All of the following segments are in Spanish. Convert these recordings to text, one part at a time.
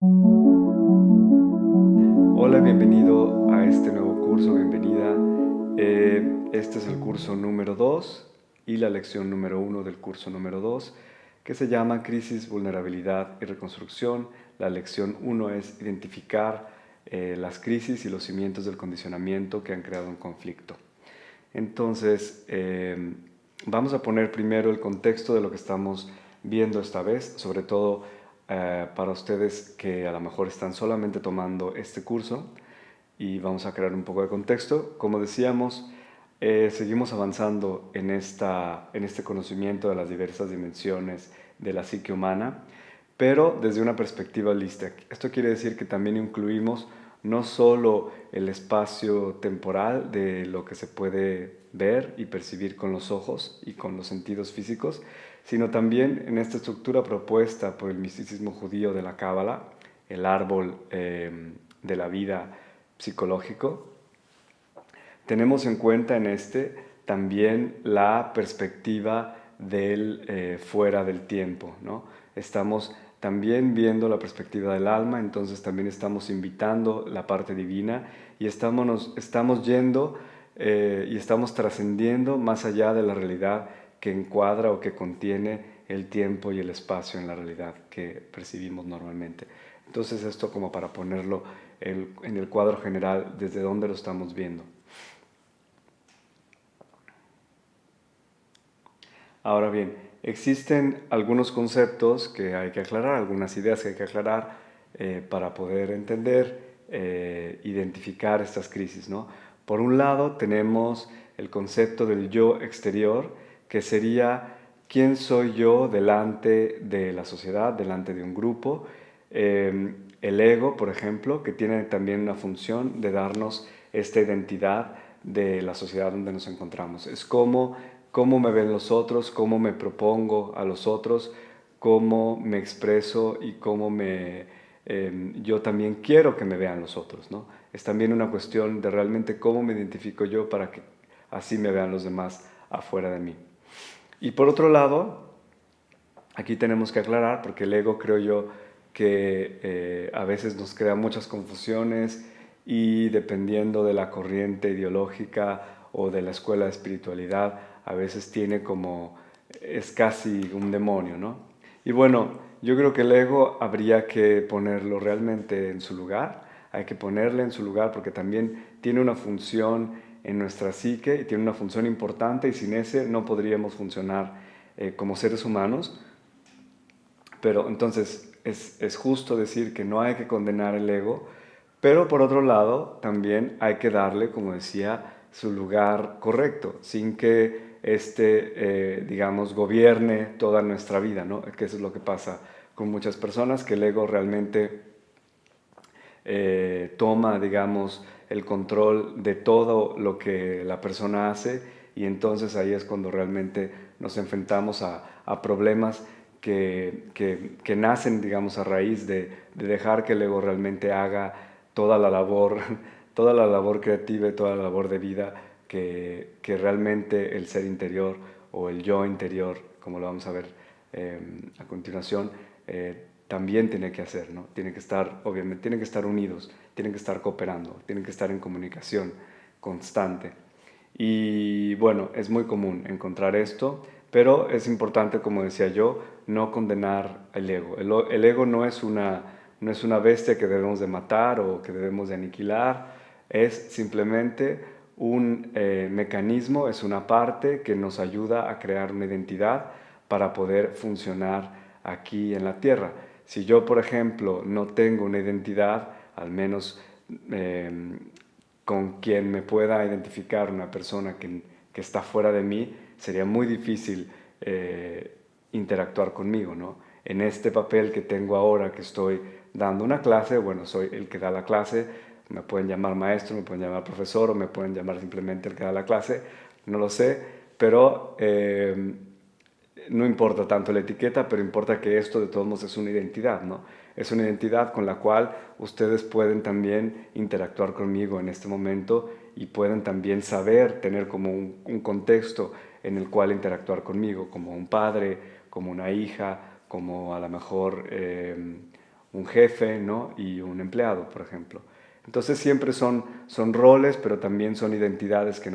Hola, bienvenido a este nuevo curso, bienvenida. Este es el curso número 2 y la lección número 1 del curso número 2, que se llama Crisis, Vulnerabilidad y Reconstrucción. La lección 1 es identificar las crisis y los cimientos del condicionamiento que han creado un conflicto. Entonces, vamos a poner primero el contexto de lo que estamos viendo esta vez, sobre todo para ustedes que a lo mejor están solamente tomando este curso, y vamos a crear un poco de contexto. Como decíamos, seguimos avanzando en este conocimiento de las diversas dimensiones de la psique humana, pero desde una perspectiva holística. Esto quiere decir que también incluimos no solo el espacio temporal de lo que se puede ver y percibir con los ojos y con los sentidos físicos, sino también en esta estructura propuesta por el misticismo judío de la Cábala, el árbol de la vida psicológico. Tenemos en cuenta en este también la perspectiva del fuera del tiempo, ¿no? Estamos también viendo la perspectiva del alma, entonces también estamos invitando la parte divina y estamos yendo y estamos trascendiendo más allá de la realidad que encuadra o que contiene el tiempo y el espacio en la realidad que percibimos normalmente. Entonces esto como para ponerlo en el cuadro general desde donde lo estamos viendo. Ahora bien, existen algunos conceptos que hay que aclarar, algunas ideas que hay que aclarar para poder entender, identificar estas crisis, ¿no? Por un lado tenemos el concepto del yo exterior, que sería quién soy yo delante de la sociedad, delante de un grupo. El ego, por ejemplo, que tiene también una función de darnos esta identidad de la sociedad donde nos encontramos. Es cómo me ven los otros, cómo me propongo a los otros, cómo me expreso y yo también quiero que me vean los otros, ¿no? Es también una cuestión de realmente cómo me identifico yo para que así me vean los demás afuera de mí. Y por otro lado, aquí tenemos que aclarar, porque el ego creo yo que a veces nos crea muchas confusiones y dependiendo de la corriente ideológica o de la escuela de espiritualidad, a veces es casi un demonio, ¿no? Y bueno, yo creo que el ego habría que ponerlo realmente en su lugar, hay que ponerle en su lugar porque también tiene una función en nuestra psique y tiene una función importante y sin ese no podríamos funcionar como seres humanos. Pero entonces es justo decir que no hay que condenar el ego, pero por otro lado también hay que darle, como decía, su lugar correcto, sin que digamos, gobierne toda nuestra vida, ¿no? Que eso es lo que pasa con muchas personas, que el ego realmente toma, digamos, el control de todo lo que la persona hace y entonces ahí es cuando realmente nos enfrentamos a problemas que nacen, digamos, a raíz de dejar que el ego realmente haga toda la labor, toda la labor creativa y toda la labor de vida que realmente el ser interior o el yo interior, como lo vamos a ver a continuación, también tiene que hacer, ¿no? Tiene que estar, obviamente, tienen que estar unidos, tienen que estar cooperando, tienen que estar en comunicación constante. Y bueno, es muy común encontrar esto, pero es importante, como decía yo, no condenar el ego. El ego no es una bestia que debemos de matar o que debemos de aniquilar, es simplemente un mecanismo, es una parte que nos ayuda a crear una identidad para poder funcionar aquí en la Tierra. Si yo, por ejemplo, no tengo una identidad, al menos eh, con quien me pueda identificar una persona que está fuera de mí, sería muy difícil interactuar conmigo, ¿no? En este papel que tengo ahora, que estoy dando una clase, bueno, soy el que da la clase, me pueden llamar maestro, me pueden llamar profesor o me pueden llamar simplemente el que da la clase, no lo sé, pero no importa tanto la etiqueta, pero importa que esto de todos modos es una identidad, ¿no? Es una identidad con la cual ustedes pueden también interactuar conmigo en este momento y pueden también saber, tener como un contexto en el cual interactuar conmigo, como un padre, como una hija, como a lo mejor un jefe, ¿no? Y un empleado, por ejemplo. Entonces siempre son roles, pero también son identidades que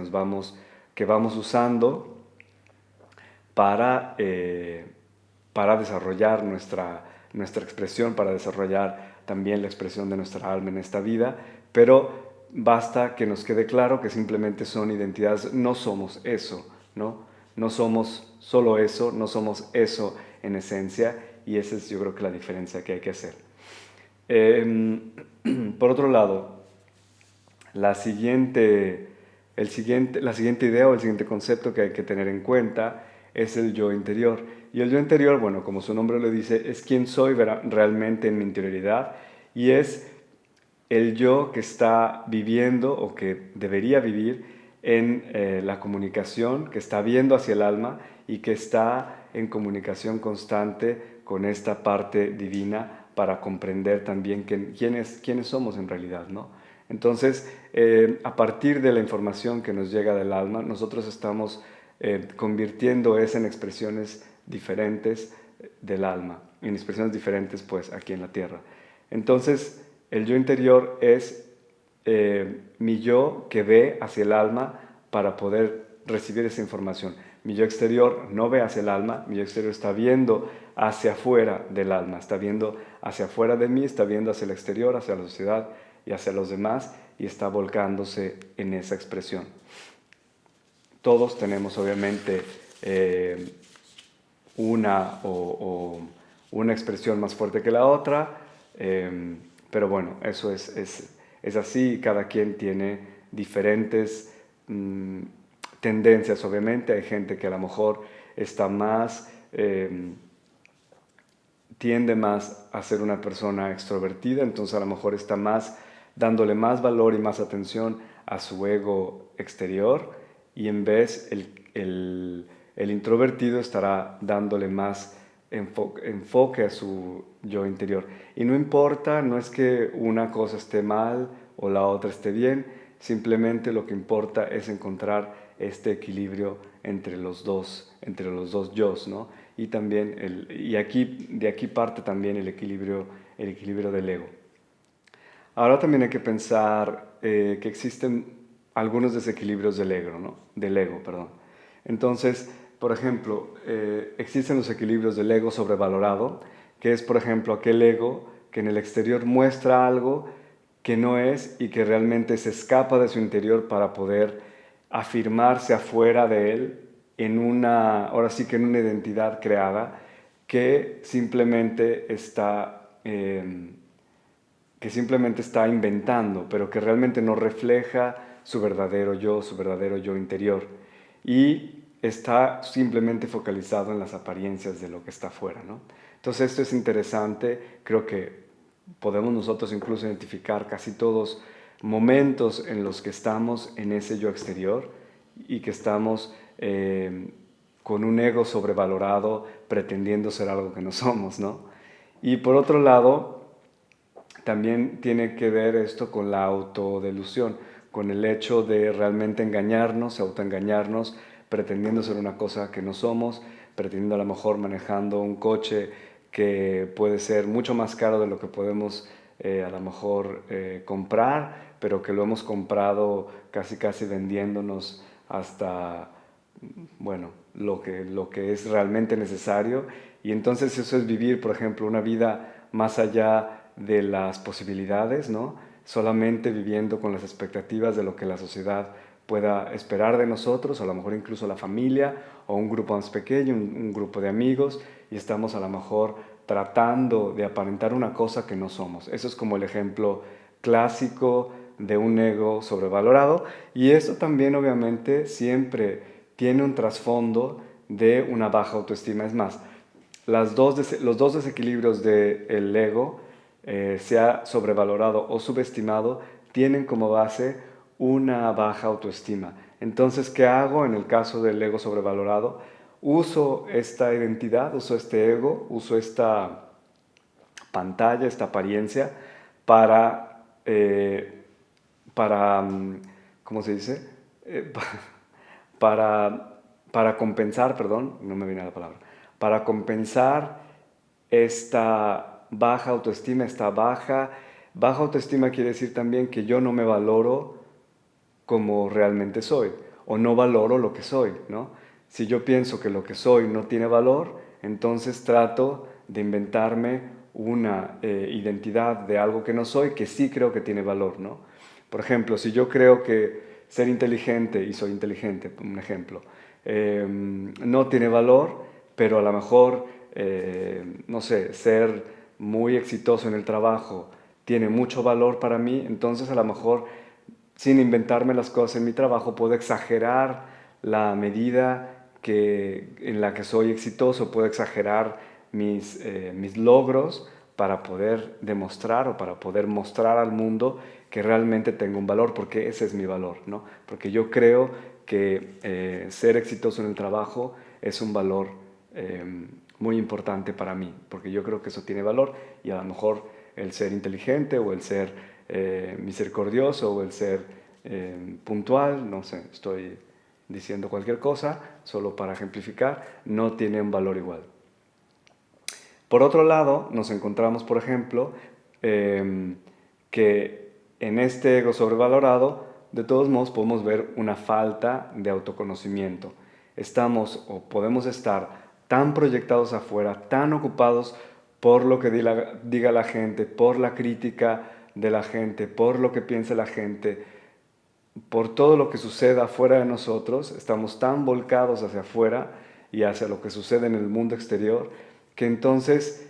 vamos usando para desarrollar nuestra expresión, para desarrollar también la expresión de nuestra alma en esta vida, pero basta que nos quede claro que simplemente son identidades, no somos eso, ¿no? No somos solo eso, no somos eso en esencia, y esa es yo creo que la diferencia que hay que hacer. Por otro lado, la siguiente idea o el siguiente concepto que hay que tener en cuenta es el yo interior. Y el yo interior, bueno, como su nombre lo dice, es quién soy realmente en mi interioridad, y es el yo que está viviendo o que debería vivir en la comunicación, que está viendo hacia el alma y que está en comunicación constante con esta parte divina para comprender también quiénes somos en realidad, ¿no? Entonces, a partir de la información que nos llega del alma, nosotros estamos convirtiendo eso en expresiones diferentes del alma, en expresiones diferentes pues aquí en la tierra. Entonces, el yo interior es mi yo que ve hacia el alma para poder recibir esa información. Mi yo exterior no ve hacia el alma, mi yo exterior está viendo hacia afuera del alma, está viendo hacia afuera de mí, está viendo hacia el exterior, hacia la sociedad y hacia los demás, y está volcándose en esa expresión. Todos tenemos obviamente una expresión más fuerte que la otra, pero bueno, eso es así, cada quien tiene diferentes tendencias, obviamente. Hay gente que a lo mejor está más, tiende más a ser una persona extrovertida, entonces a lo mejor está más dándole más valor y más atención a su ego exterior, y en vez el introvertido estará dándole más enfoque a su yo interior. Y no importa, no es que una cosa esté mal o la otra esté bien, simplemente lo que importa es encontrar este equilibrio entre los dos yos, ¿no? Y también de aquí parte también el equilibrio del ego. Ahora también hay que pensar que existen algunos desequilibrios del ego, ¿no? Del ego, perdón. Entonces, por ejemplo, existen los equilibrios del ego sobrevalorado, que es, por ejemplo, aquel ego que en el exterior muestra algo que no es y que realmente se escapa de su interior para poder afirmarse afuera de él ahora sí que en una identidad creada que simplemente está inventando, pero que realmente no refleja su verdadero yo interior. Y está simplemente focalizado en las apariencias de lo que está afuera, ¿no? Entonces esto es interesante, creo que podemos nosotros incluso identificar casi todos momentos en los que estamos en ese yo exterior y que estamos con un ego sobrevalorado pretendiendo ser algo que no somos, ¿no? Y por otro lado, también tiene que ver esto con la autodelusión, con el hecho de realmente engañarnos, autoengañarnos, pretendiendo ser una cosa que no somos, pretendiendo a lo mejor manejando un coche que puede ser mucho más caro de lo que podemos a lo mejor comprar, pero que lo hemos comprado casi casi vendiéndonos hasta, bueno, lo que es realmente necesario. Y entonces eso es vivir, por ejemplo, una vida más allá de las posibilidades, ¿no? Solamente viviendo con las expectativas de lo que la sociedad pueda esperar de nosotros, o a lo mejor incluso la familia o un grupo más pequeño, un grupo de amigos, y estamos a lo mejor tratando de aparentar una cosa que no somos. Eso es como el ejemplo clásico de un ego sobrevalorado, y esto también obviamente siempre tiene un trasfondo de una baja autoestima. Es más, los dos desequilibrios del ego, sea sobrevalorado o subestimado, tienen como base una baja autoestima. Entonces, ¿qué hago en el caso del ego sobrevalorado? Uso esta identidad, uso este ego, uso esta pantalla, esta apariencia para ¿cómo se dice? Para compensar, perdón, no me viene la palabra, para compensar esta baja autoestima está baja. Baja autoestima quiere decir también que yo no me valoro como realmente soy, o no valoro lo que soy, ¿no? Si yo pienso que lo que soy no tiene valor, entonces trato de inventarme una identidad de algo que no soy, que sí creo que tiene valor, ¿no? Por ejemplo, si yo creo que ser inteligente, y soy inteligente, un ejemplo, no tiene valor, pero a lo mejor, no sé, ser muy exitoso en el trabajo tiene mucho valor para mí, entonces a lo mejor sin inventarme las cosas en mi trabajo, puedo exagerar la medida en la que soy exitoso, puedo exagerar mis logros para poder demostrar o para poder mostrar al mundo que realmente tengo un valor, porque ese es mi valor, ¿no? Porque yo creo que ser exitoso en el trabajo es un valor muy importante para mí, porque yo creo que eso tiene valor y a lo mejor el ser inteligente o el ser misericordioso o el ser puntual, no sé, estoy diciendo cualquier cosa, solo para ejemplificar, no tiene un valor igual. Por otro lado, nos encontramos, por ejemplo, que en este ego sobrevalorado, de todos modos podemos ver una falta de autoconocimiento. Estamos o podemos estar tan proyectados afuera, tan ocupados por lo que diga la gente, por la crítica de la gente, por lo que piense la gente, por todo lo que suceda afuera de nosotros, estamos tan volcados hacia afuera y hacia lo que sucede en el mundo exterior, que entonces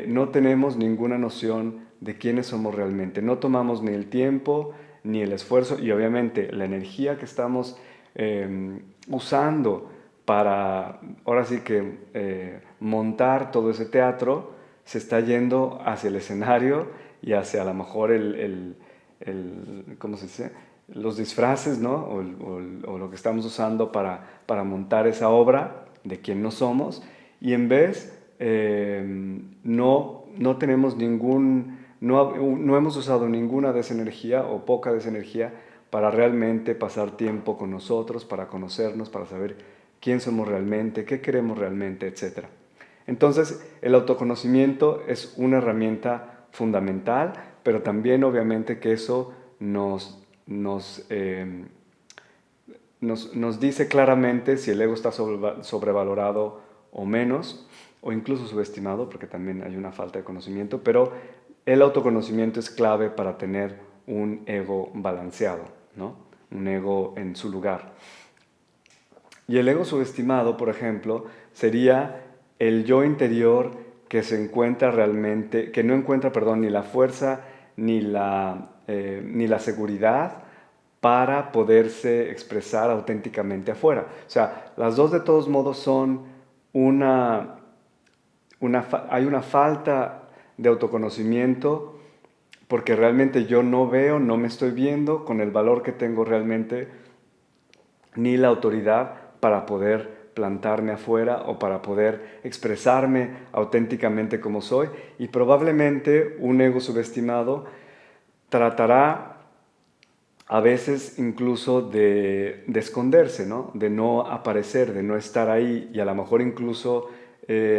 no tenemos ninguna noción de quiénes somos realmente. No tomamos ni el tiempo, ni el esfuerzo, y obviamente la energía que estamos usando para, ahora sí que, montar todo ese teatro, se está yendo hacia el escenario y hacia a lo mejor ¿cómo se dice? Los disfraces, ¿no? O lo que estamos usando para montar esa obra de quien no somos, y en vez no tenemos no hemos usado ninguna de esa energía o poca de esa energía para realmente pasar tiempo con nosotros, para conocernos, para saber quién somos realmente, qué queremos realmente, etc. Entonces, el autoconocimiento es una herramienta fundamental, pero también obviamente que eso nos dice claramente si el ego está sobrevalorado o menos, o incluso subestimado, porque también hay una falta de conocimiento, pero el autoconocimiento es clave para tener un ego balanceado, ¿no? Un ego en su lugar. Y el ego subestimado, por ejemplo, sería el yo interior que se encuentra realmente, que no encuentra, perdón, ni la fuerza ni la seguridad para poderse expresar auténticamente afuera. O sea, las dos de todos modos son hay una falta de autoconocimiento porque realmente yo no veo, no me estoy viendo con el valor que tengo realmente, ni la autoridad para poder plantarme afuera o para poder expresarme auténticamente como soy. Y probablemente un ego subestimado tratará a veces incluso de esconderse, ¿no? De no aparecer, de no estar ahí y a lo mejor incluso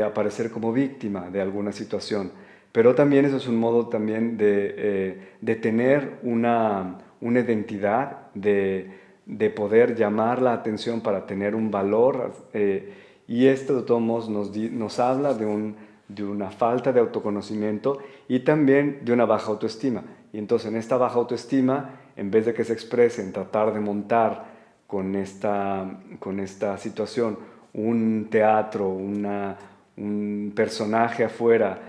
aparecer como víctima de alguna situación. Pero también eso es un modo también de tener una identidad, de poder llamar la atención para tener un valor. Y esto de todos modos nos habla de una falta de autoconocimiento y también de una baja autoestima. Y entonces en esta baja autoestima, en vez de que se exprese en tratar de montar con esta situación un teatro, un personaje afuera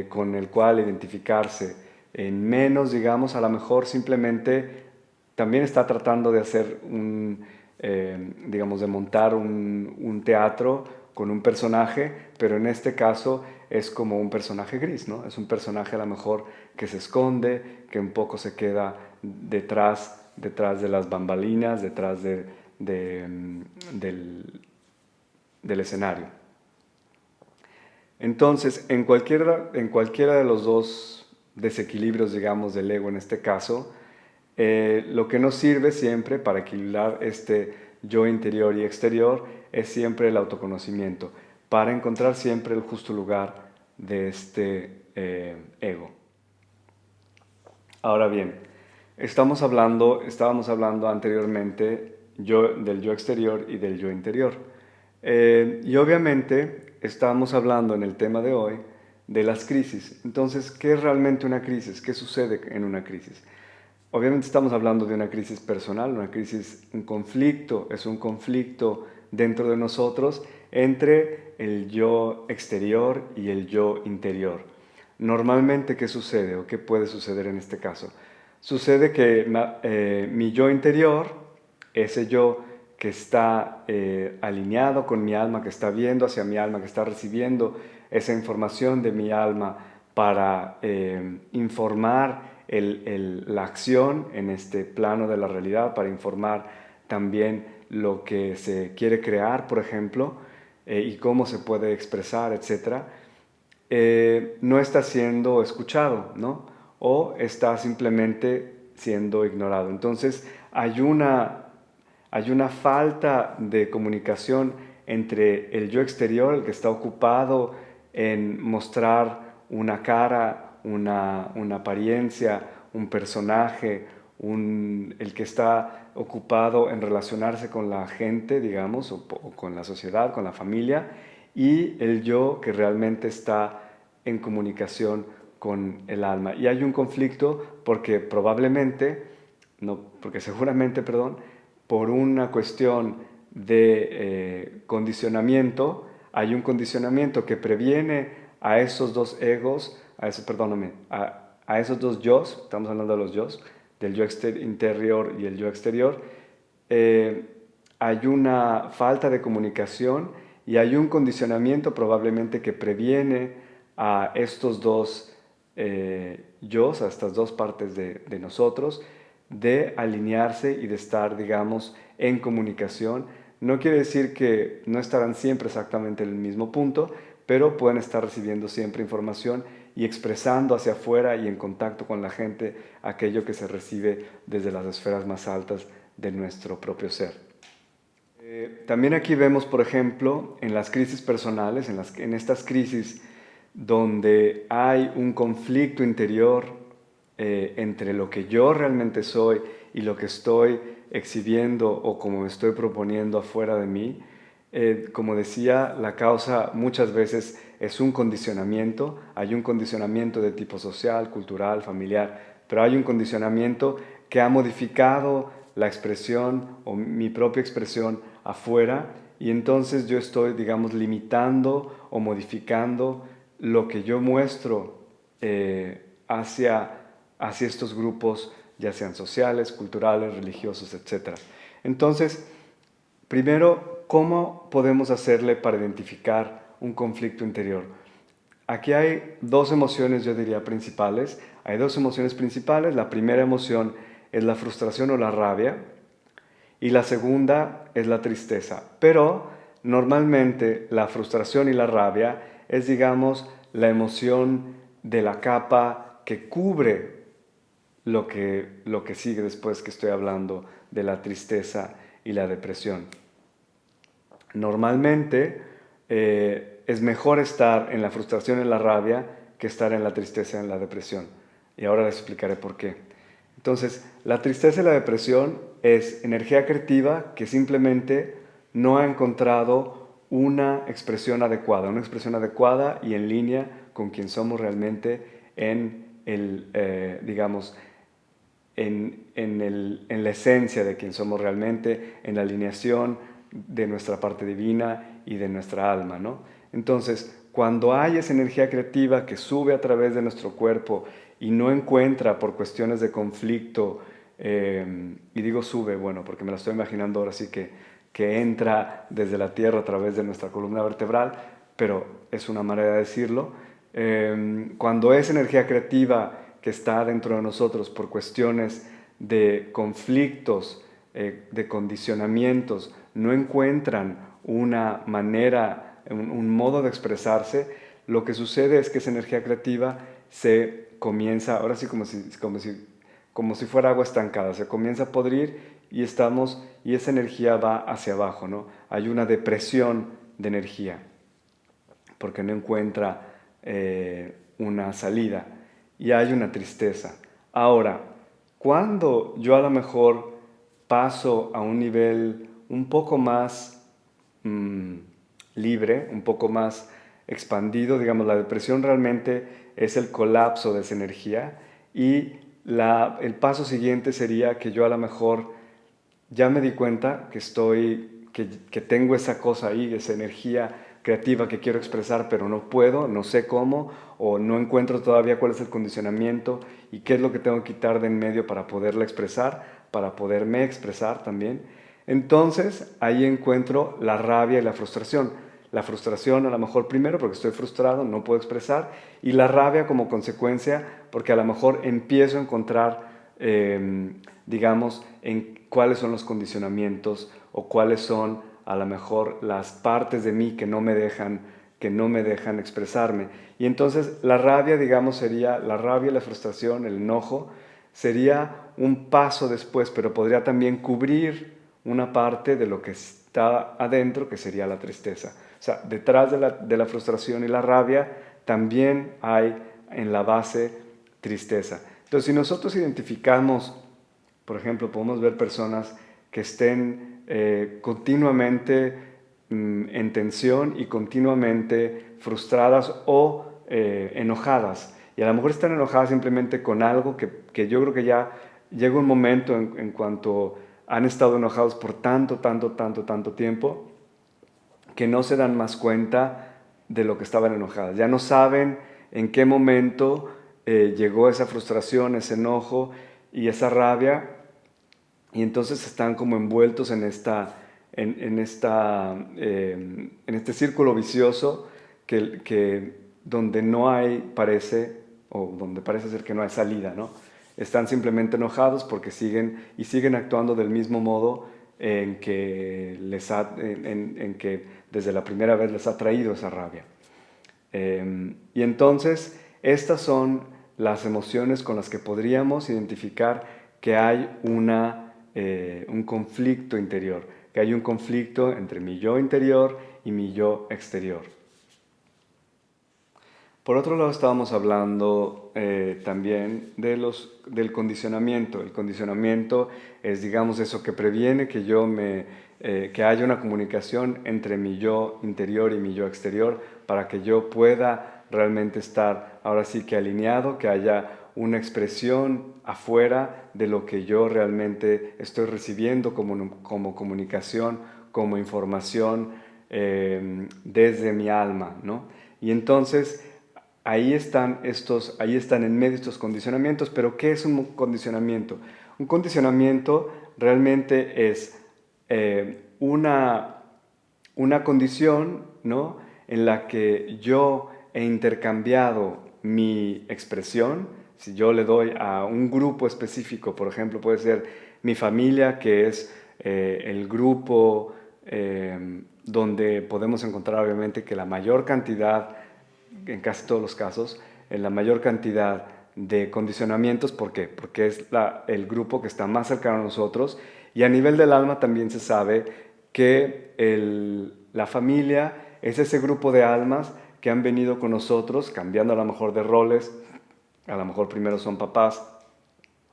con el cual identificarse, en menos, digamos, a lo mejor simplemente también está tratando de hacer digamos, de montar un teatro con un personaje, pero en este caso es como un personaje gris, ¿no? Es un personaje a lo mejor que se esconde, que un poco se queda detrás de las bambalinas, detrás del escenario. Entonces, en cualquiera de los dos desequilibrios, digamos, del ego en este caso, lo que nos sirve siempre para equilibrar este yo interior y exterior es siempre el autoconocimiento, para encontrar siempre el justo lugar de este ego. Ahora bien, estábamos hablando anteriormente del yo exterior y del yo interior. Y obviamente estamos hablando en el tema de hoy de las crisis. Entonces, ¿qué es realmente una crisis? ¿Qué sucede en una crisis? Obviamente estamos hablando de una crisis personal, una crisis, un conflicto, es un conflicto dentro de nosotros entre el yo exterior y el yo interior. Normalmente, ¿qué sucede o qué puede suceder en este caso? Sucede que mi yo interior, ese yo que está alineado con mi alma, que está viendo hacia mi alma, que está recibiendo esa información de mi alma para informar la acción en este plano de la realidad, para informar también lo que se quiere crear, por ejemplo, y cómo se puede expresar, etc., no está siendo escuchado, ¿no? O está simplemente siendo ignorado. Entonces hay una falta de comunicación entre el yo exterior, el que está ocupado en mostrar una cara, una apariencia, un personaje, el que está ocupado en relacionarse con la gente, digamos, o con la sociedad, con la familia, y el yo que realmente está en comunicación con el alma. Y hay un conflicto porque seguramente, por una cuestión de condicionamiento, hay un condicionamiento que previene a esos dos egos, a esos dos yos, estamos hablando de los yos, del yo interior y el yo exterior. Hay una falta de comunicación y hay un condicionamiento probablemente que previene a estos dos yos, a estas dos partes de nosotros, de alinearse y de estar, digamos, en comunicación. No quiere decir que no estarán siempre exactamente en el mismo punto, pero pueden estar recibiendo siempre información y expresando hacia afuera y en contacto con la gente aquello que se recibe desde las esferas más altas de nuestro propio ser. También aquí vemos, por ejemplo, en las crisis personales, en estas crisis donde hay un conflicto interior entre lo que yo realmente soy y lo que estoy exhibiendo o como me estoy proponiendo afuera de mí. Como decía, la causa muchas veces es un condicionamiento. Hay un condicionamiento de tipo social, cultural, familiar, pero hay un condicionamiento que ha modificado la expresión o mi propia expresión afuera, y entonces yo estoy, digamos, limitando o modificando lo que yo muestro hacia estos grupos, ya sean sociales, culturales, religiosos, etc. Entonces, primero, ¿cómo podemos hacerle para identificar un conflicto interior? Aquí hay dos emociones, yo diría, principales. Hay dos emociones principales. La primera emoción es la frustración o la rabia, y la segunda es la tristeza. Pero normalmente la frustración y la rabia es, digamos, la emoción de la capa que cubre lo que sigue después, que estoy hablando de la tristeza y la depresión. Normalmente es mejor estar en la frustración y la rabia que estar en la tristeza y en la depresión. Y ahora les explicaré por qué. Entonces, la tristeza y la depresión es energía creativa que simplemente no ha encontrado una expresión adecuada y en línea con quien somos realmente digamos, en la esencia de quien somos realmente, en la alineación de nuestra parte divina y de nuestra alma, ¿no? Entonces, cuando hay esa energía creativa que sube a través de nuestro cuerpo y no encuentra por cuestiones de conflicto, y digo sube, bueno, porque me la estoy imaginando ahora sí que entra desde la tierra a través de nuestra columna vertebral, pero es una manera de decirlo. Cuando esa energía creativa que está dentro de nosotros por cuestiones de conflictos, de condicionamientos, no encuentran una manera, un modo de expresarse, lo que sucede es que esa energía creativa se comienza, ahora sí como si fuera agua estancada, se comienza a podrir y esa energía va hacia abajo, ¿no? Hay una depresión de energía porque no encuentra una salida y hay una tristeza. Ahora, cuando yo a lo mejor paso a un nivel un poco más libre, un poco más expandido, digamos, la depresión realmente es el colapso de esa energía y el paso siguiente sería que yo a lo mejor ya me di cuenta que tengo esa cosa ahí, esa energía creativa que quiero expresar, pero no puedo, no sé cómo, o no encuentro todavía cuál es el condicionamiento y qué es lo que tengo que quitar de en medio para poderla expresar, para poderme expresar también. Entonces ahí encuentro la rabia y la frustración. La frustración a lo mejor primero porque estoy frustrado, no puedo expresar, y la rabia como consecuencia porque a lo mejor empiezo a encontrar, digamos, en cuáles son los condicionamientos o cuáles son a lo mejor las partes de mí que no me dejan expresarme. Y entonces la rabia, digamos, sería la rabia, la frustración, el enojo, sería un paso después, pero podría también cubrir una parte de lo que está adentro, que sería la tristeza. O sea, detrás de la frustración y la rabia también hay en la base tristeza. Entonces, si nosotros identificamos, por ejemplo, podemos ver personas que estén continuamente en tensión y continuamente frustradas o enojadas. Y a lo mejor están enojadas simplemente con algo que yo creo que ya llega un momento en cuanto han estado enojados por tanto tiempo, que no se dan más cuenta de lo que estaban enojadas. Ya no saben en qué momento llegó esa frustración, ese enojo y esa rabia, y entonces están como envueltos en este círculo vicioso donde no hay, o donde parece ser que no hay salida, ¿no? Están simplemente enojados porque siguen actuando del mismo modo en que desde la primera vez les ha traído esa rabia. Y entonces, estas son las emociones con las que podríamos identificar que hay un conflicto interior, que hay un conflicto entre mi yo interior y mi yo exterior. Por otro lado, estábamos hablando también del condicionamiento. El condicionamiento es, digamos, eso que previene que haya una comunicación entre mi yo interior y mi yo exterior para que yo pueda realmente estar ahora sí que alineado, que haya una expresión afuera de lo que yo realmente estoy recibiendo como comunicación, como información desde mi alma, ¿no? Y entonces ahí están en medio estos condicionamientos, pero ¿qué es un condicionamiento? Un condicionamiento realmente es una condición, ¿no?, en la que yo he intercambiado mi expresión. Si yo le doy a un grupo específico, por ejemplo, puede ser mi familia, que es el grupo donde podemos encontrar obviamente que la mayor cantidad, en casi todos los casos, en la mayor cantidad de condicionamientos. ¿Por qué? Porque es el grupo que está más cercano a nosotros, y a nivel del alma también se sabe que la familia es ese grupo de almas que han venido con nosotros, cambiando a lo mejor de roles. A lo mejor primero son papás,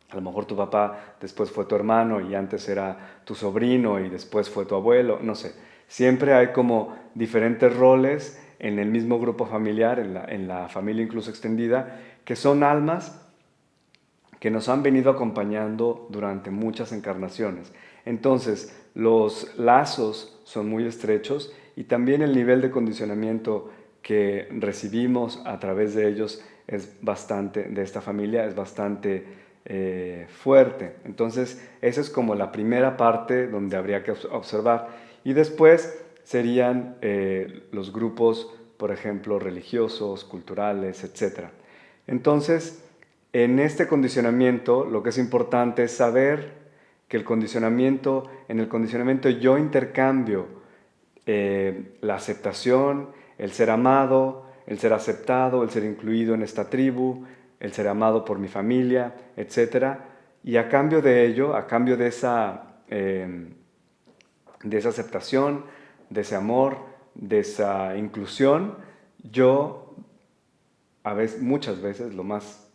a lo mejor tu papá después fue tu hermano y antes era tu sobrino y después fue tu abuelo, no sé. Siempre hay como diferentes roles en el mismo grupo familiar, en la familia incluso extendida, que son almas que nos han venido acompañando durante muchas encarnaciones. Entonces, los lazos son muy estrechos y también el nivel de condicionamiento que recibimos a través de ellos de esta familia es bastante fuerte. Entonces, esa es como la primera parte donde habría que observar. Y después serían los grupos, por ejemplo, religiosos, culturales, etc. Entonces, en este condicionamiento, lo que es importante es saber que en el condicionamiento yo intercambio la aceptación, el ser amado, el ser aceptado, el ser incluido en esta tribu, el ser amado por mi familia, etc. Y a cambio de ello, a cambio de esa aceptación, de ese amor, de esa inclusión, yo muchas veces, lo más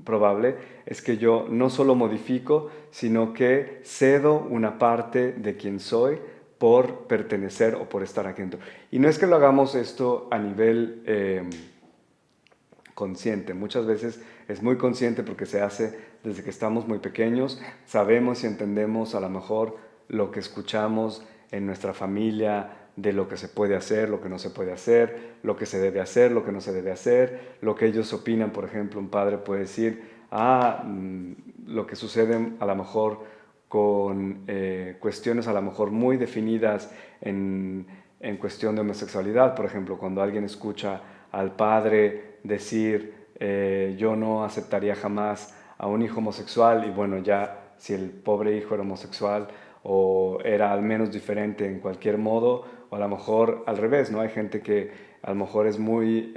probable es que yo no solo modifico, sino que cedo una parte de quien soy por pertenecer o por estar aquí dentro. Y no es que lo hagamos esto a nivel consciente, muchas veces es muy consciente porque se hace desde que estamos muy pequeños, sabemos y entendemos a lo mejor lo que escuchamos en nuestra familia, de lo que se puede hacer, lo que no se puede hacer, lo que se debe hacer, lo que no se debe hacer, lo que ellos opinan. Por ejemplo, un padre puede decir, lo que sucede a lo mejor con cuestiones a lo mejor muy definidas en cuestión de homosexualidad. Por ejemplo, cuando alguien escucha al padre decir, yo no aceptaría jamás a un hijo homosexual, y bueno, ya si el pobre hijo era homosexual o era al menos diferente en cualquier modo, o a lo mejor al revés, ¿no? Hay gente que a lo mejor es muy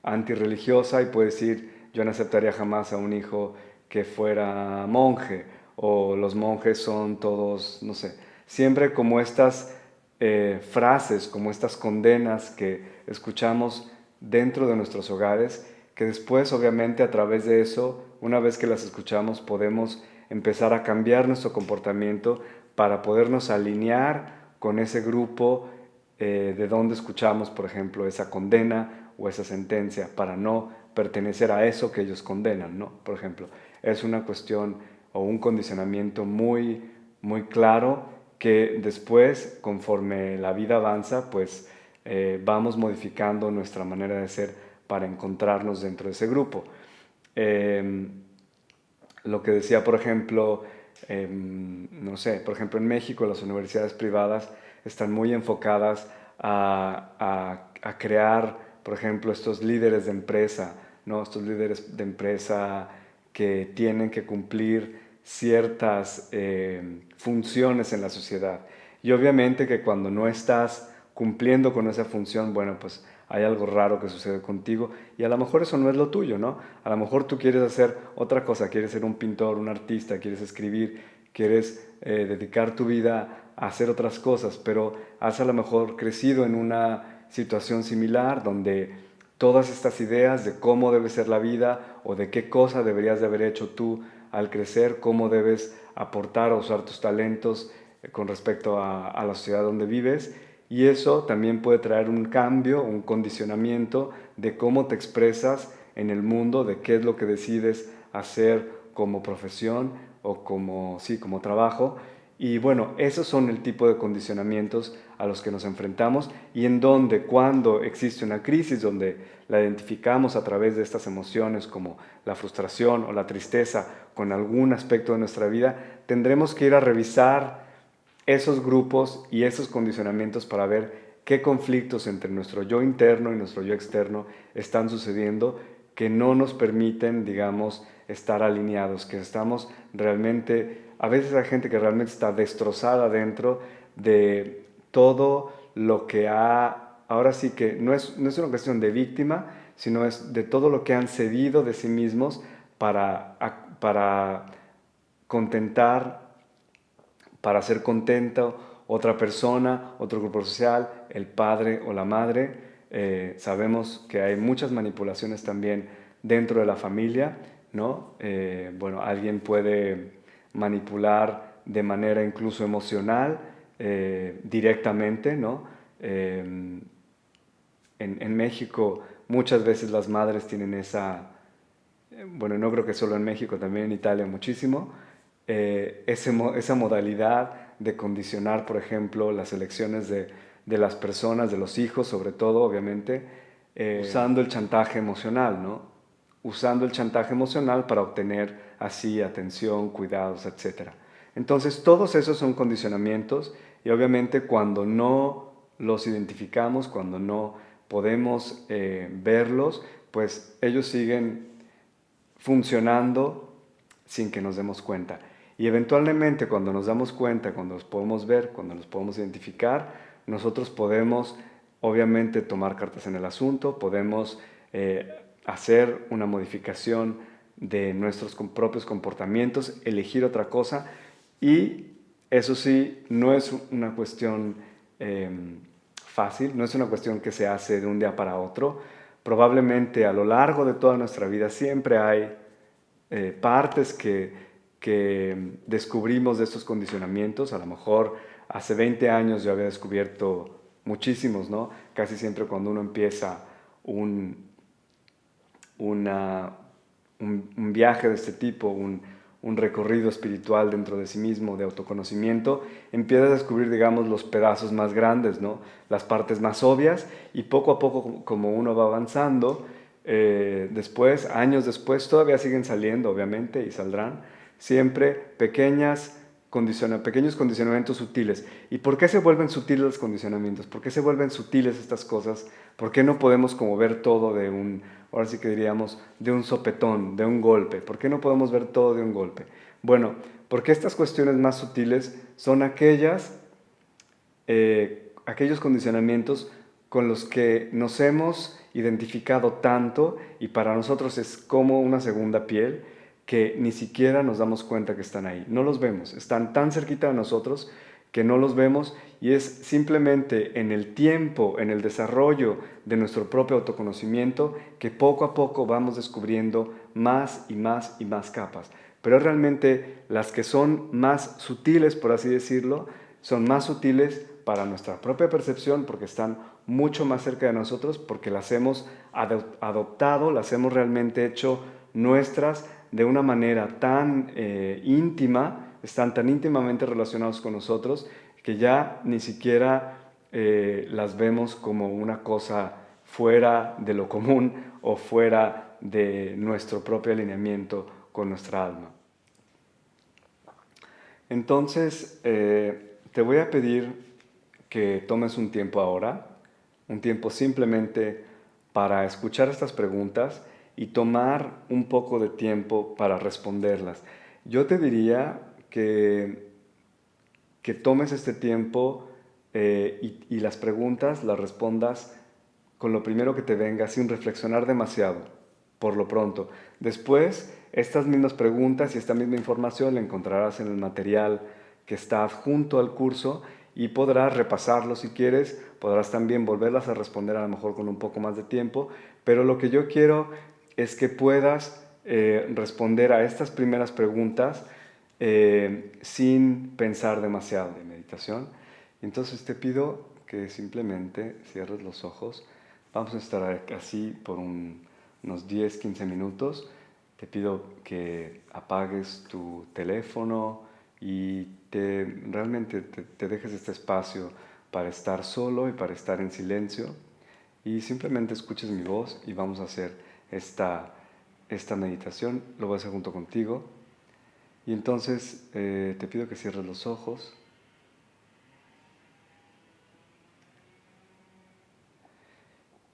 antirreligiosa y puede decir, yo no aceptaría jamás a un hijo que fuera monje, o los monjes son todos, no sé, siempre como estas frases, como estas condenas que escuchamos dentro de nuestros hogares, que después obviamente a través de eso, una vez que las escuchamos, podemos empezar a cambiar nuestro comportamiento para podernos alinear con ese grupo de donde escuchamos, por ejemplo, esa condena o esa sentencia, para no pertenecer a eso que ellos condenan, ¿no? Por ejemplo, es una cuestión o un condicionamiento muy, muy claro que después, conforme la vida avanza, pues vamos modificando nuestra manera de ser para encontrarnos dentro de ese grupo. Lo que decía, por ejemplo, no sé, por ejemplo en México las universidades privadas están muy enfocadas a crear, por ejemplo, estos líderes de empresa, ¿no? Estos líderes de empresa que tienen que cumplir ciertas funciones en la sociedad. Y obviamente que cuando no estás cumpliendo con esa función, bueno, pues hay algo raro que sucede contigo y a lo mejor eso no es lo tuyo, ¿no? A lo mejor tú quieres hacer otra cosa, quieres ser un pintor, un artista, quieres escribir, quieres dedicar tu vida a hacer otras cosas, pero has a lo mejor crecido en una situación similar donde todas estas ideas de cómo debe ser la vida o de qué cosa deberías de haber hecho tú al crecer, cómo debes aportar o usar tus talentos con respecto a la sociedad donde vives, y eso también puede traer un cambio, un condicionamiento de cómo te expresas en el mundo, de qué es lo que decides hacer como profesión o como, sí, como trabajo. Y bueno, esos son el tipo de condicionamientos a los que nos enfrentamos y en donde cuando existe una crisis, donde la identificamos a través de estas emociones como la frustración o la tristeza con algún aspecto de nuestra vida, tendremos que ir a revisar esos grupos y esos condicionamientos para ver qué conflictos entre nuestro yo interno y nuestro yo externo están sucediendo que no nos permiten, digamos, estar alineados, que estamos realmente, a veces hay gente que realmente está destrozada dentro de todo lo que ahora sí que no es una cuestión de víctima, sino es de todo lo que han cedido de sí mismos para contentar, para hacer contento otra persona, otro grupo social, el padre o la madre. Sabemos que hay muchas manipulaciones también dentro de la familia, ¿no? Bueno, alguien puede manipular de manera incluso emocional, directamente, ¿no? En México muchas veces las madres tienen esa, bueno, no creo que solo en México, también en Italia muchísimo, esa modalidad de condicionar, por ejemplo, las elecciones de las personas, de los hijos, sobre todo, obviamente, usando el chantaje emocional, ¿no? Usando el chantaje emocional para obtener así atención, cuidados, etc. Entonces, todos esos son condicionamientos y obviamente cuando no los identificamos, cuando no podemos verlos, pues ellos siguen funcionando sin que nos demos cuenta. Y eventualmente cuando nos damos cuenta, cuando los podemos ver, cuando los podemos identificar, nosotros podemos obviamente tomar cartas en el asunto, podemos hacer una modificación de nuestros propios comportamientos, elegir otra cosa, y eso sí, no es una cuestión fácil, no es una cuestión que se hace de un día para otro, probablemente a lo largo de toda nuestra vida siempre hay partes que descubrimos de estos condicionamientos. A lo mejor hace 20 años yo había descubierto muchísimos, ¿no? Casi siempre cuando uno empieza un, un viaje de este tipo, un recorrido espiritual dentro de sí mismo, de autoconocimiento, empieza a descubrir, digamos, los pedazos más grandes, ¿no? Las partes más obvias, y poco a poco, como uno va avanzando, después, años después, todavía siguen saliendo, obviamente, y saldrán siempre pequeños condicionamientos sutiles. ¿Y por qué se vuelven sutiles los condicionamientos? ¿Por qué se vuelven sutiles estas cosas? ¿Por qué no podemos como ver todo de un, ahora sí que diríamos, de un sopetón, de un golpe? ¿Por qué no podemos ver todo de un golpe? Bueno, porque estas cuestiones más sutiles son aquellos condicionamientos con los que nos hemos identificado tanto, y para nosotros es como una segunda piel, que ni siquiera nos damos cuenta que están ahí. No los vemos, están tan cerquita de nosotros que no los vemos, y es simplemente en el tiempo, en el desarrollo de nuestro propio autoconocimiento, que poco a poco vamos descubriendo más y más y más capas. Pero realmente las que son más sutiles, por así decirlo, son más sutiles para nuestra propia percepción, porque están mucho más cerca de nosotros, porque las hemos adoptado, las hemos realmente hecho nuestras de una manera tan íntima, están tan íntimamente relacionados con nosotros, que ya ni siquiera las vemos como una cosa fuera de lo común o fuera de nuestro propio alineamiento con nuestra alma. Entonces, te voy a pedir que tomes un tiempo ahora, un tiempo simplemente para escuchar estas preguntas y tomar un poco de tiempo para responderlas. Yo te diría que tomes este tiempo y las preguntas las respondas con lo primero que te venga, sin reflexionar demasiado, por lo pronto. Después, estas mismas preguntas y esta misma información la encontrarás en el material que está adjunto al curso, y podrás repasarlo si quieres, podrás también volverlas a responder a lo mejor con un poco más de tiempo, pero lo que yo quiero es que puedas responder a estas primeras preguntas sin pensar demasiado de meditación. Entonces te pido que simplemente cierres los ojos. Vamos a estar así por unos 10-15 minutos. Te pido que apagues tu teléfono y realmente te dejes este espacio para estar solo y para estar en silencio, y simplemente escuches mi voz, y vamos a hacer esta meditación. Lo voy a hacer junto contigo. Y entonces te pido que cierres los ojos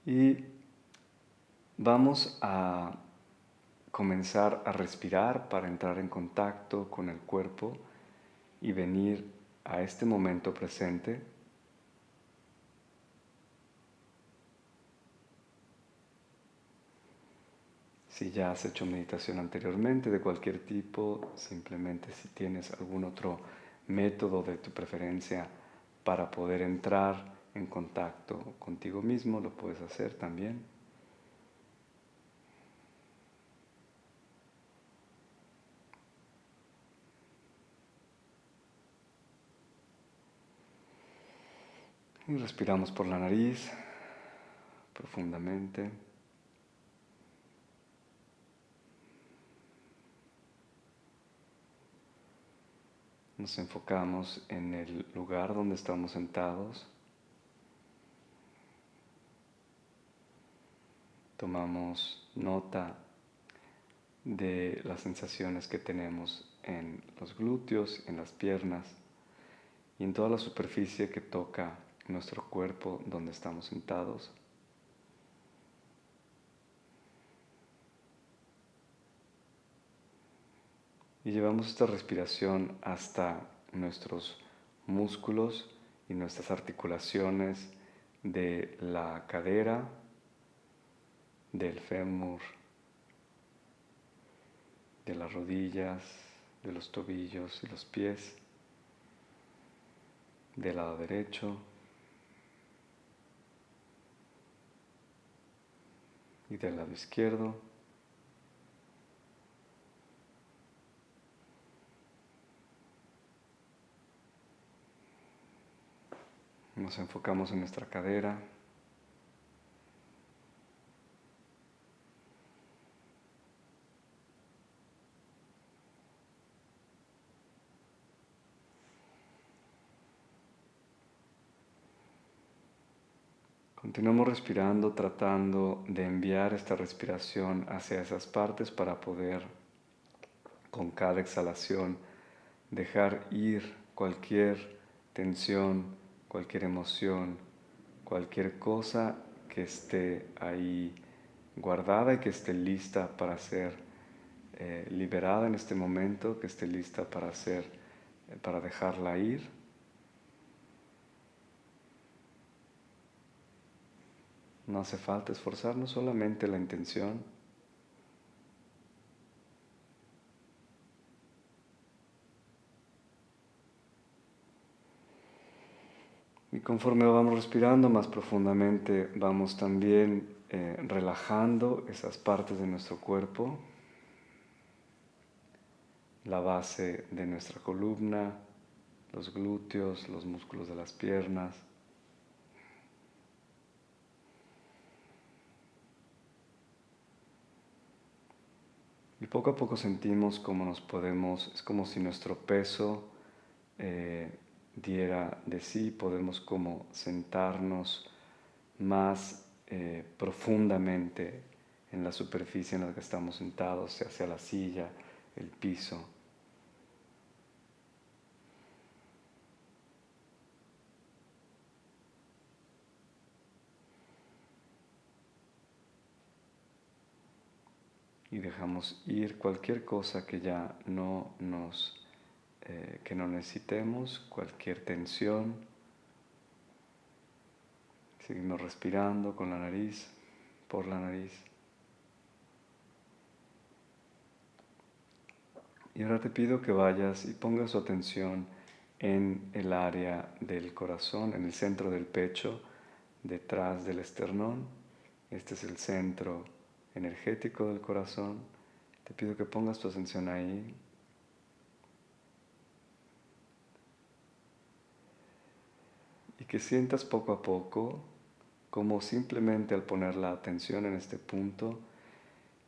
y vamos a comenzar a respirar para entrar en contacto con el cuerpo y venir a este momento presente. Si ya has hecho meditación anteriormente de cualquier tipo, simplemente si tienes algún otro método de tu preferencia para poder entrar en contacto contigo mismo, lo puedes hacer también. Y respiramos por la nariz profundamente. Nos enfocamos en el lugar donde estamos sentados. Tomamos nota de las sensaciones que tenemos en los glúteos, en las piernas y en toda la superficie que toca nuestro cuerpo donde estamos sentados. Y llevamos esta respiración hasta nuestros músculos y nuestras articulaciones de la cadera, del fémur, de las rodillas, de los tobillos y los pies, del lado derecho, y del lado izquierdo. Nos enfocamos en nuestra cadera. Continuamos respirando, tratando de enviar esta respiración hacia esas partes para poder, con cada exhalación, dejar ir cualquier tensión, cualquier emoción, cualquier cosa que esté ahí guardada y que esté lista para ser liberada en este momento, que esté lista para dejarla ir. No hace falta esforzarnos, solamente la intención. Y conforme vamos respirando más profundamente, vamos también relajando esas partes de nuestro cuerpo, la base de nuestra columna, los glúteos, los músculos de las piernas. Y poco a poco sentimos cómo es como si nuestro peso diera de sí, podemos como sentarnos más profundamente en la superficie en la que estamos sentados, ya sea la silla, el piso. Y dejamos ir cualquier cosa que ya que no necesitemos, cualquier tensión. Seguimos respirando con la nariz, por la nariz. Y ahora te pido que vayas y pongas tu atención en el área del corazón, en el centro del pecho, detrás del esternón. Este es el centro energético del corazón. Te pido que pongas tu atención ahí. Y que sientas poco a poco como simplemente al poner la atención en este punto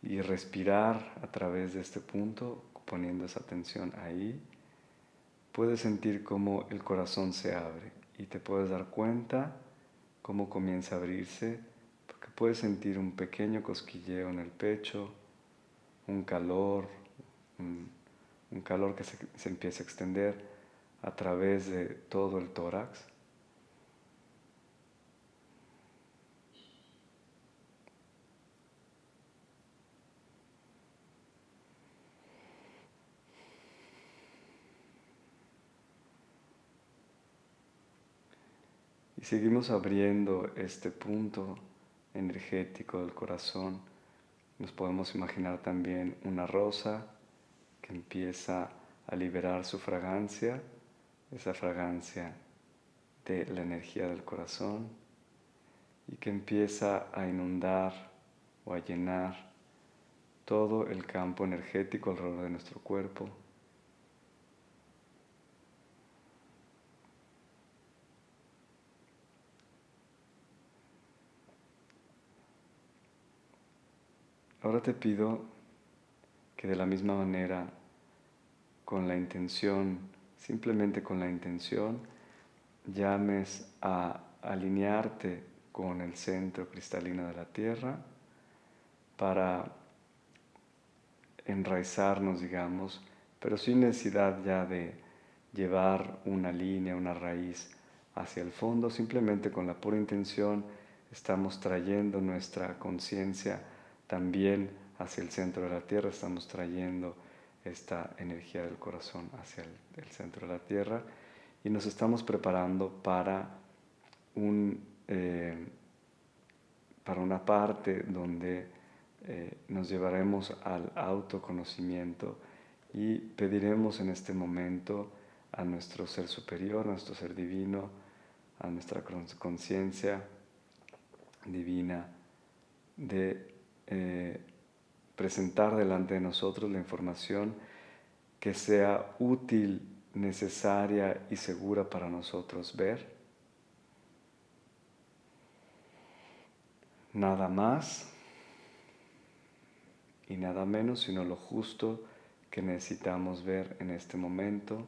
y respirar a través de este punto, poniendo esa atención ahí, puedes sentir cómo el corazón se abre y te puedes dar cuenta cómo comienza a abrirse, porque puedes sentir un pequeño cosquilleo en el pecho, un calor, un calor que se empieza a extender a través de todo el tórax. Y seguimos abriendo este punto energético del corazón. Nos podemos imaginar también una rosa que empieza a liberar su fragancia, esa fragancia de la energía del corazón, y que empieza a inundar o a llenar todo el campo energético alrededor de nuestro cuerpo. Ahora te pido que de la misma manera, con la intención, simplemente con la intención, llames a alinearte con el centro cristalino de la Tierra para enraizarnos, digamos, pero sin necesidad ya de llevar una línea, una raíz hacia el fondo, simplemente con la pura intención estamos trayendo nuestra conciencia también hacia el centro de la Tierra, estamos trayendo esta energía del corazón hacia el centro de la Tierra y nos estamos preparando para una parte donde nos llevaremos al autoconocimiento y pediremos en este momento a nuestro ser superior, a nuestro ser divino, a nuestra conciencia divina de eh, presentar delante de nosotros la información que sea útil, necesaria y segura para nosotros ver. Nada más y nada menos, sino lo justo que necesitamos ver en este momento.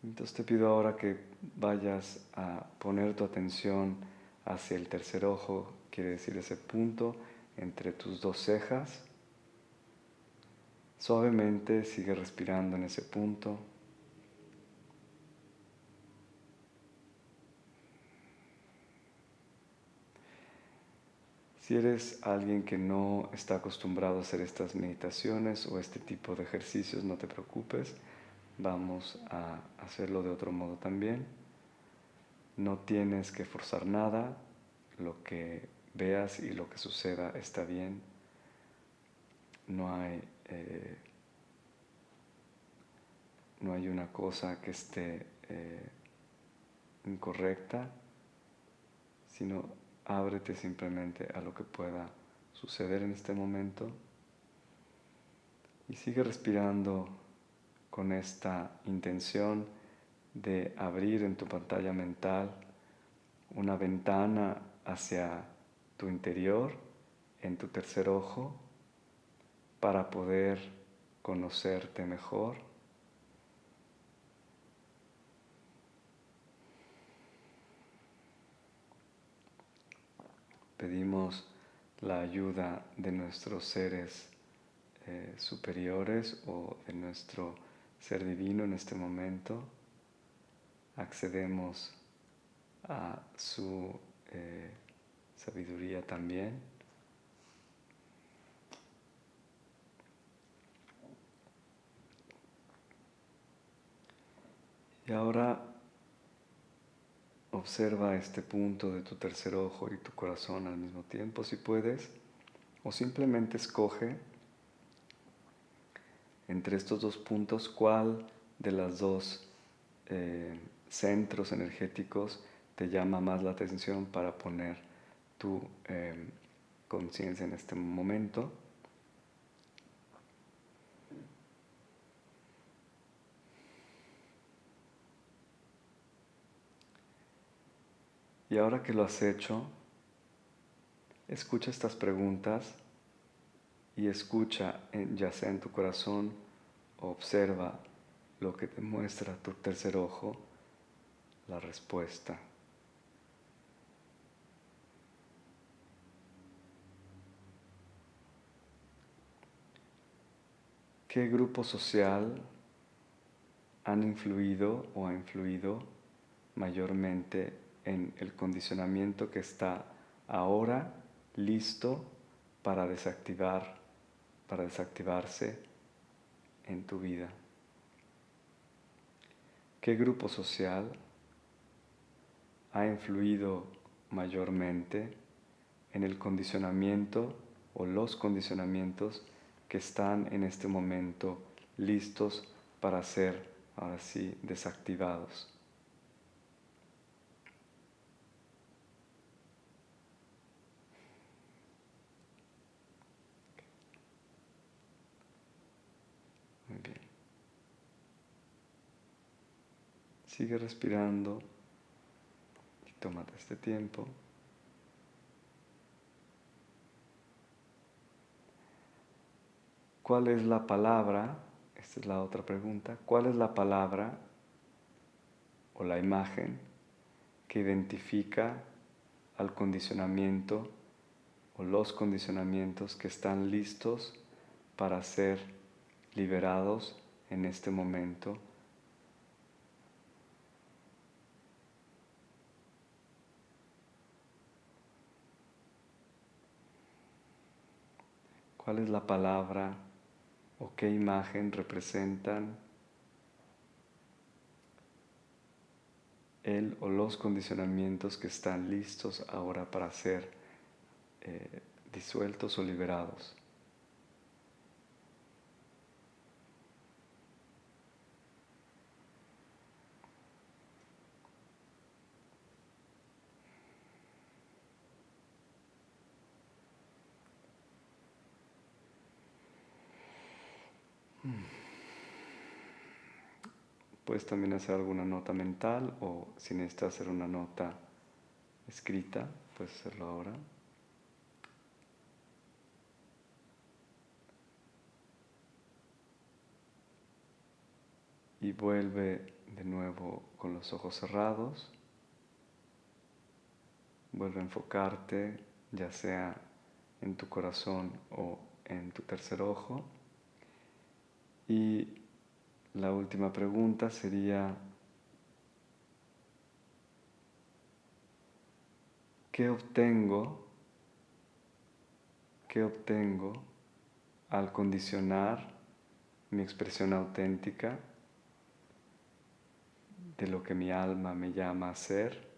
Entonces te pido ahora que vayas a poner tu atención hacia el tercer ojo, quiere decir ese punto entre tus dos cejas. Suavemente sigue respirando en ese punto. Si eres alguien que no está acostumbrado a hacer estas meditaciones o este tipo de ejercicios, no te preocupes. Vamos a hacerlo de otro modo también. No tienes que forzar nada. Lo que veas y lo que suceda está bien. No hay una cosa que esté incorrecta, sino ábrete simplemente a lo que pueda suceder en este momento y sigue respirando con esta intención de abrir en tu pantalla mental una ventana hacia tu interior, en tu tercer ojo, para poder conocerte mejor. Pedimos la ayuda de nuestros seres superiores o de nuestro ser divino en este momento. Accedemos a su sabiduría también. Y ahora observa este punto de tu tercer ojo y tu corazón al mismo tiempo, si puedes, o simplemente escoge entre estos dos puntos cuál de las dos centros energéticos te llama más la atención para poner tu conciencia en este momento. Y ahora que lo has hecho, escucha estas preguntas y escucha, ya sea en tu corazón, o observa lo que te muestra tu tercer ojo, la respuesta. ¿Qué grupo social han influido o ha influido mayormente en el condicionamiento que está ahora listo para desactivarse en tu vida? ¿Qué grupo social ha influido mayormente en el condicionamiento o los condicionamientos que están en este momento listos para ser, ahora sí, desactivados? Muy bien. Sigue respirando y tómate este tiempo. ¿Cuál es la palabra? Esta es la otra pregunta. ¿Cuál es la palabra o la imagen que identifica al condicionamiento o los condicionamientos que están listos para ser liberados en este momento? ¿Cuál es la palabra o qué imagen representan el o los condicionamientos que están listos ahora para ser disueltos o liberados? Puedes también hacer alguna nota mental o si necesitas hacer una nota escrita, puedes hacerlo ahora. Y vuelve de nuevo con los ojos cerrados. Vuelve a enfocarte, ya sea en tu corazón o en tu tercer ojo. Y la última pregunta sería, ¿qué obtengo al condicionar mi expresión auténtica de lo que mi alma me llama a ser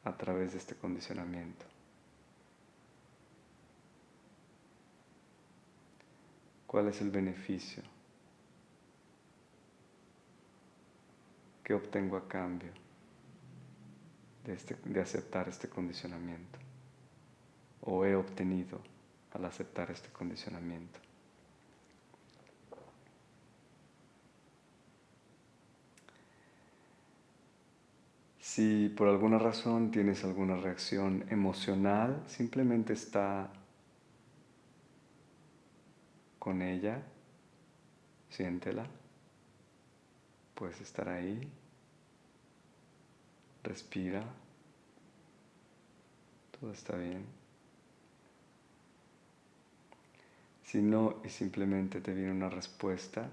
a través de este condicionamiento? ¿Cuál es el beneficio? ¿Qué obtengo a cambio de aceptar este condicionamiento? ¿O he obtenido al aceptar este condicionamiento? Si por alguna razón tienes alguna reacción emocional, simplemente está con ella, siéntela, puedes estar ahí, respira, todo está bien. Si no, y simplemente te viene una respuesta,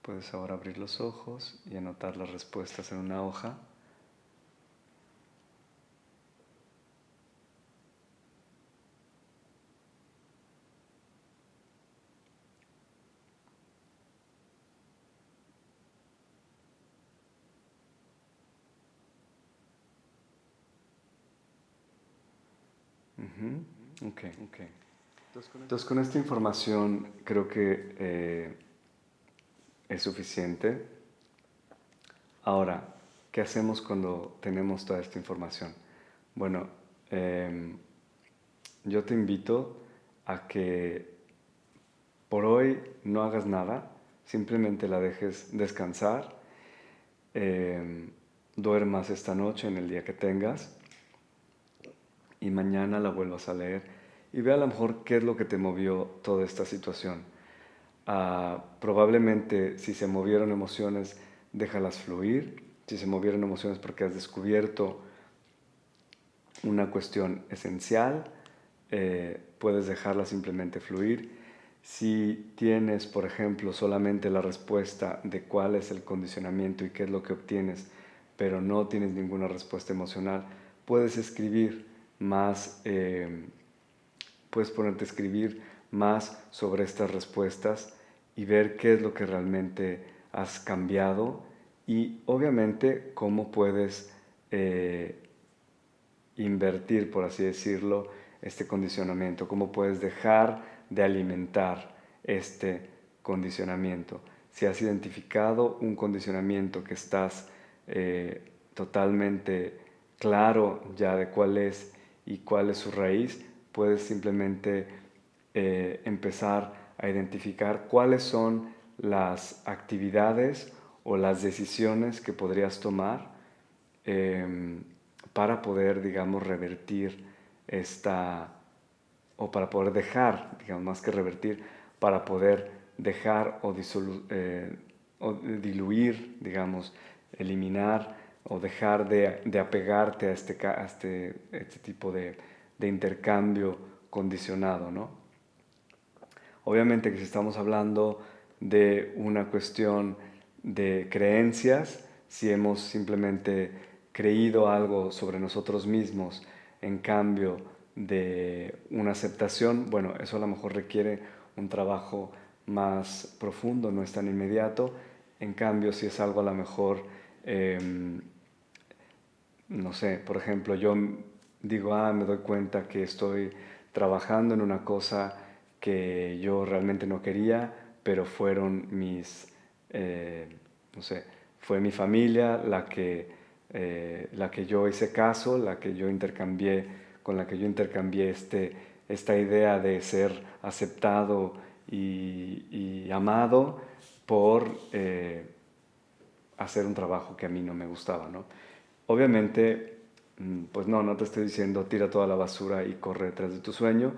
puedes ahora abrir los ojos y anotar las respuestas en una hoja. Ok. Entonces con esta información creo que es suficiente. Ahora, ¿qué hacemos cuando tenemos toda esta información? Bueno, yo te invito a que por hoy no hagas nada, simplemente la dejes descansar, duermas esta noche en el día que tengas y mañana la vuelvas a leer y ve a lo mejor qué es lo que te movió toda esta situación. Probablemente si se movieron emociones, déjalas fluir. Si se movieron emociones porque has descubierto una cuestión esencial, puedes dejarla simplemente fluir. Si tienes, por ejemplo, solamente la respuesta de cuál es el condicionamiento y qué es lo que obtienes, pero no tienes ninguna respuesta emocional, puedes escribir más, puedes ponerte a escribir más sobre estas respuestas y ver qué es lo que realmente has cambiado y obviamente cómo puedes invertir, por así decirlo, este condicionamiento, cómo puedes dejar de alimentar este condicionamiento. Si has identificado un condicionamiento que estás totalmente claro ya de cuál es y cuál es su raíz, puedes simplemente empezar a identificar cuáles son las actividades o las decisiones que podrías tomar para poder, digamos, revertir esta, o para poder dejar, digamos, más que revertir, para poder dejar o diluir, digamos, eliminar o dejar de apegarte a este tipo de intercambio condicionado, ¿no? Obviamente que si estamos hablando de una cuestión de creencias, si hemos simplemente creído algo sobre nosotros mismos en cambio de una aceptación, bueno, eso a lo mejor requiere un trabajo más profundo, no es tan inmediato. En cambio, si es algo a lo mejor, no sé, por ejemplo, yo digo, me doy cuenta que estoy trabajando en una cosa que yo realmente no quería, pero fueron no sé, fue mi familia la que la que yo hice caso, con la que yo intercambié esta idea de ser aceptado y amado por hacer un trabajo que a mí no me gustaba, ¿no? Obviamente, pues no te estoy diciendo tira toda la basura y corre detrás de tu sueño,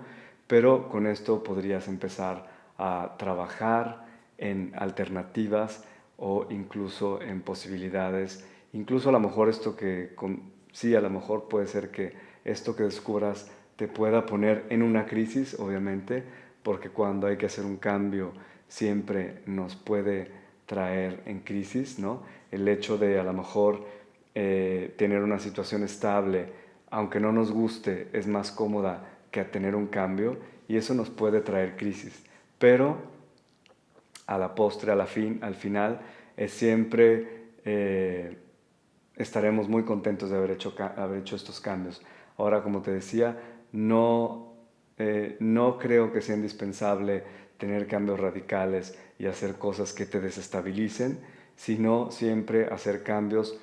pero con esto podrías empezar a trabajar en alternativas o incluso en posibilidades. Incluso a lo mejor sí, a lo mejor puede ser que esto que descubras te pueda poner en una crisis, obviamente, porque cuando hay que hacer un cambio siempre nos puede traer en crisis, ¿no? El hecho de a lo mejor tener una situación estable, aunque no nos guste, es más cómoda que tener un cambio y eso nos puede traer crisis. Pero a la postre, al final, es siempre estaremos muy contentos de haber hecho estos cambios. Ahora, como te decía, no creo que sea indispensable tener cambios radicales y hacer cosas que te desestabilicen, sino siempre hacer cambios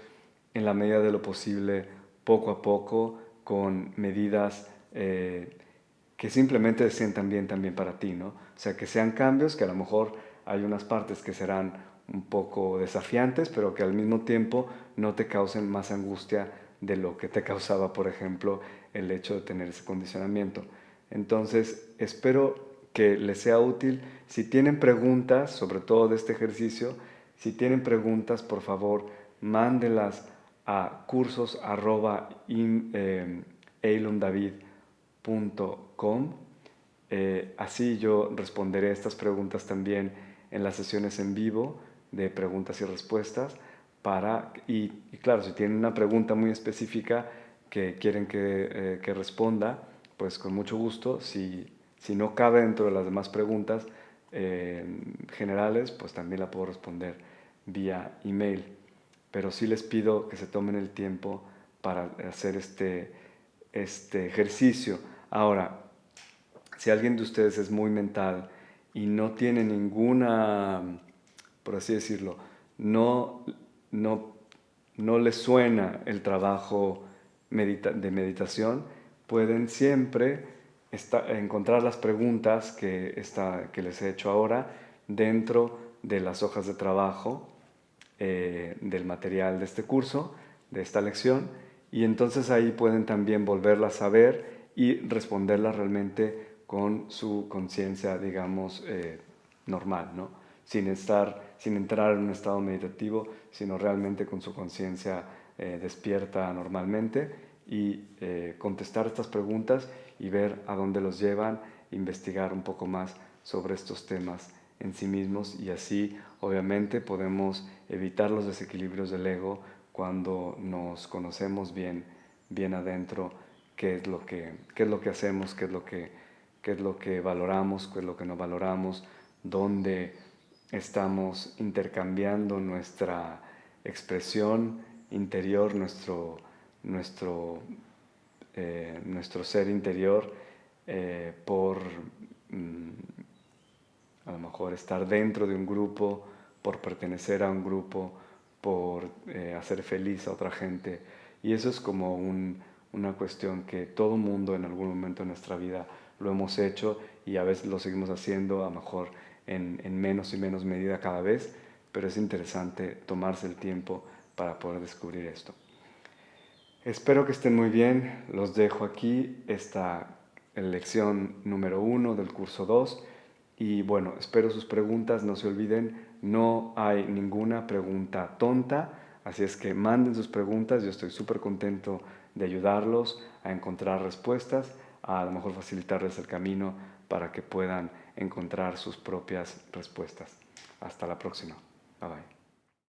en la medida de lo posible, poco a poco, con medidas que simplemente se sientan bien también para ti, ¿no? O sea, que sean cambios que a lo mejor hay unas partes que serán un poco desafiantes, pero que al mismo tiempo no te causen más angustia de lo que te causaba, por ejemplo, el hecho de tener ese condicionamiento. Entonces, espero que les sea útil. Si tienen preguntas, sobre todo de este ejercicio, si tienen preguntas, por favor, mándenlas a cursos@eilondavid.com. Así yo responderé estas preguntas también en las sesiones en vivo de preguntas y respuestas. Y claro, si tienen una pregunta muy específica que quieren que responda, pues con mucho gusto. Si no cabe dentro de las demás preguntas generales, pues también la puedo responder vía email. Pero sí les pido que se tomen el tiempo para hacer este ejercicio. Ahora, si alguien de ustedes es muy mental y no tiene ninguna, por así decirlo, no, no, no les suena el trabajo de meditación, pueden siempre encontrar las preguntas que les he hecho ahora dentro de las hojas de trabajo del material de este curso, de esta lección, y entonces ahí pueden también volverlas a ver y responderlas realmente con su conciencia, digamos, normal, ¿no? Sin entrar en un estado meditativo, sino realmente con su conciencia despierta normalmente y contestar estas preguntas y ver a dónde los llevan, investigar un poco más sobre estos temas en sí mismos y así obviamente podemos evitar los desequilibrios del ego cuando nos conocemos bien adentro, qué es lo que hacemos, qué es lo que valoramos, qué es lo que no valoramos, dónde estamos intercambiando nuestra expresión interior, nuestro ser interior por a lo mejor estar dentro de un grupo, por pertenecer a un grupo, por hacer feliz a otra gente. Y eso es como una cuestión que todo mundo en algún momento de nuestra vida lo hemos hecho y a veces lo seguimos haciendo, a lo mejor en menos y menos medida cada vez, pero es interesante tomarse el tiempo para poder descubrir esto. Espero que estén muy bien, los dejo aquí, esta lección número 1 del curso 2 y bueno, espero sus preguntas, no se olviden, no hay ninguna pregunta tonta, así es que manden sus preguntas, yo estoy súper contento de ayudarlos a encontrar respuestas, a lo mejor facilitarles el camino para que puedan encontrar sus propias respuestas. Hasta la próxima. Bye bye.